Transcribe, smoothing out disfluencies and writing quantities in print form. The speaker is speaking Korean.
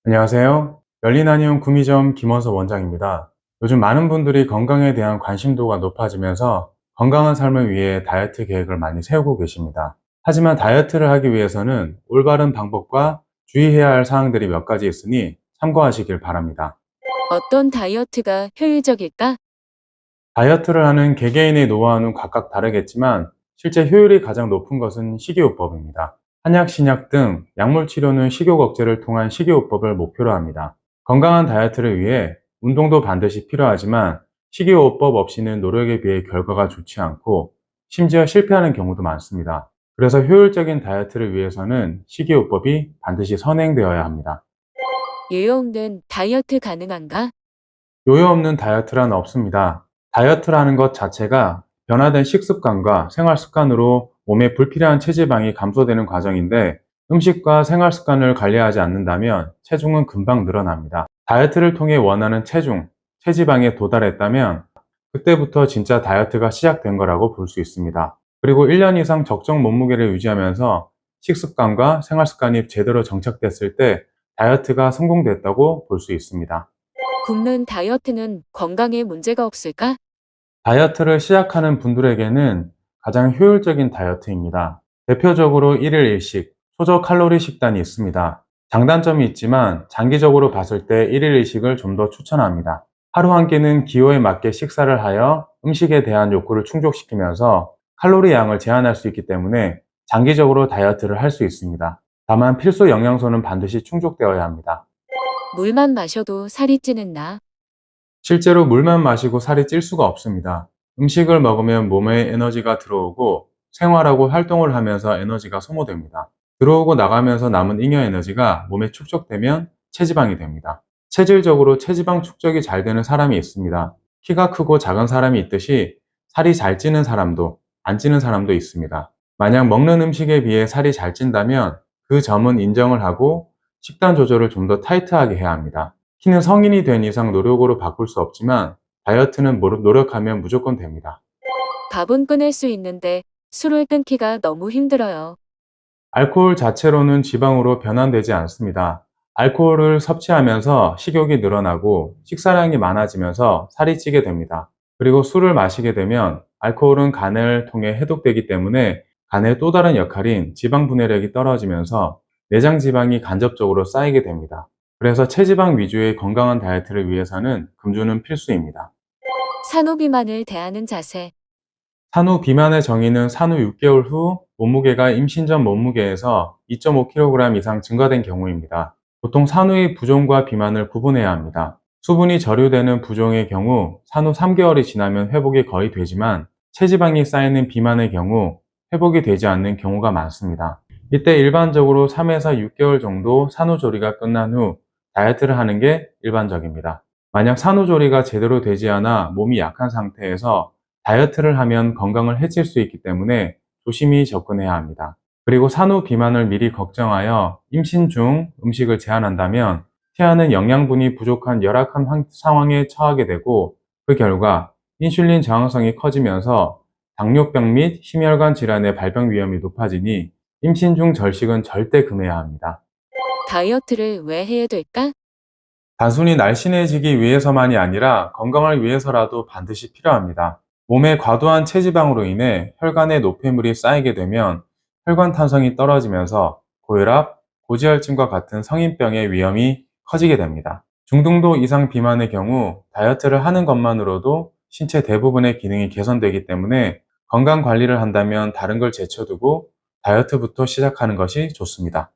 안녕하세요. 열린한의원 구미점 김원서 원장입니다. 요즘 많은 분들이 건강에 대한 관심도가 높아지면서 건강한 삶을 위해 다이어트 계획을 많이 세우고 계십니다. 하지만 다이어트를 하기 위해서는 올바른 방법과 주의해야 할 사항들이 몇 가지 있으니 참고하시길 바랍니다. 어떤 다이어트가 효율적일까? 다이어트를 하는 개개인의 노하우는 각각 다르겠지만 실제 효율이 가장 높은 것은 식이요법입니다. 한약, 신약 등 약물 치료는 식욕 억제를 통한 식이요법을 목표로 합니다. 건강한 다이어트를 위해 운동도 반드시 필요하지만 식이요법 없이는 노력에 비해 결과가 좋지 않고 심지어 실패하는 경우도 많습니다. 그래서 효율적인 다이어트를 위해서는 식이요법이 반드시 선행되어야 합니다. 요요 없는 다이어트 가능한가? 요요 없는 다이어트란 없습니다. 다이어트라는 것 자체가 변화된 식습관과 생활 습관으로 몸에 불필요한 체지방이 감소되는 과정인데 음식과 생활 습관을 관리하지 않는다면 체중은 금방 늘어납니다. 다이어트를 통해 원하는 체중, 체지방에 도달했다면 그때부터 진짜 다이어트가 시작된 거라고 볼 수 있습니다. 그리고 1년 이상 적정 몸무게를 유지하면서 식습관과 생활 습관이 제대로 정착됐을 때 다이어트가 성공됐다고 볼 수 있습니다. 굶는 다이어트는 건강에 문제가 없을까? 다이어트를 시작하는 분들에게는 가장 효율적인 다이어트입니다. 대표적으로 1일 1식, 소저칼로리 식단이 있습니다. 장단점이 있지만 장기적으로 봤을 때 1일 1식을 좀 더 추천합니다. 하루 한 끼는 기호에 맞게 식사를 하여 음식에 대한 욕구를 충족시키면서 칼로리 양을 제한할 수 있기 때문에 장기적으로 다이어트를 할 수 있습니다. 다만 필수 영양소는 반드시 충족되어야 합니다. 물만 마셔도 살이 찌는 나. 실제로 물만 마시고 살이 찔 수가 없습니다. 음식을 먹으면 몸에 에너지가 들어오고 생활하고 활동을 하면서 에너지가 소모됩니다. 들어오고 나가면서 남은 잉여 에너지가 몸에 축적되면 체지방이 됩니다. 체질적으로 체지방 축적이 잘 되는 사람이 있습니다. 키가 크고 작은 사람이 있듯이 살이 잘 찌는 사람도 안 찌는 사람도 있습니다. 만약 먹는 음식에 비해 살이 잘 찐다면 그 점은 인정을 하고 식단 조절을 좀 더 타이트하게 해야 합니다. 키는 성인이 된 이상 노력으로 바꿀 수 없지만 다이어트는 노력하면 무조건 됩니다. 밥은 끊을 수 있는데 술을 끊기가 너무 힘들어요. 알코올 자체로는 지방으로 변환되지 않습니다. 알코올을 섭취하면서 식욕이 늘어나고 식사량이 많아지면서 살이 찌게 됩니다. 그리고 술을 마시게 되면 알코올은 간을 통해 해독되기 때문에 간의 또 다른 역할인 지방 분해력이 떨어지면서 내장 지방이 간접적으로 쌓이게 됩니다. 그래서 체지방 위주의 건강한 다이어트를 위해서는 금주는 필수입니다. 산후 비만을 대하는 자세. 산후 비만의 정의는 산후 6개월 후 몸무게가 임신 전 몸무게에서 2.5kg 이상 증가된 경우입니다. 보통 산후의 부종과 비만을 구분해야 합니다. 수분이 저류되는 부종의 경우 산후 3개월이 지나면 회복이 거의 되지만 체지방이 쌓이는 비만의 경우 회복이 되지 않는 경우가 많습니다. 이때 일반적으로 3에서 6개월 정도 산후조리가 끝난 후 다이어트를 하는 게 일반적입니다. 만약 산후조리가 제대로 되지 않아 몸이 약한 상태에서 다이어트를 하면 건강을 해칠 수 있기 때문에 조심히 접근해야 합니다. 그리고 산후 비만을 미리 걱정하여 임신 중 음식을 제한한다면 태아는 영양분이 부족한 열악한 상황에 처하게 되고 그 결과 인슐린 저항성이 커지면서 당뇨병 및 심혈관 질환의 발병 위험이 높아지니 임신 중 절식은 절대 금해야 합니다. 다이어트를 왜 해야 될까? 단순히 날씬해지기 위해서만이 아니라 건강을 위해서라도 반드시 필요합니다. 몸에 과도한 체지방으로 인해 혈관에 노폐물이 쌓이게 되면 혈관 탄성이 떨어지면서 고혈압, 고지혈증과 같은 성인병의 위험이 커지게 됩니다. 중등도 이상 비만의 경우 다이어트를 하는 것만으로도 신체 대부분의 기능이 개선되기 때문에 건강 관리를 한다면 다른 걸 제쳐두고 다이어트부터 시작하는 것이 좋습니다.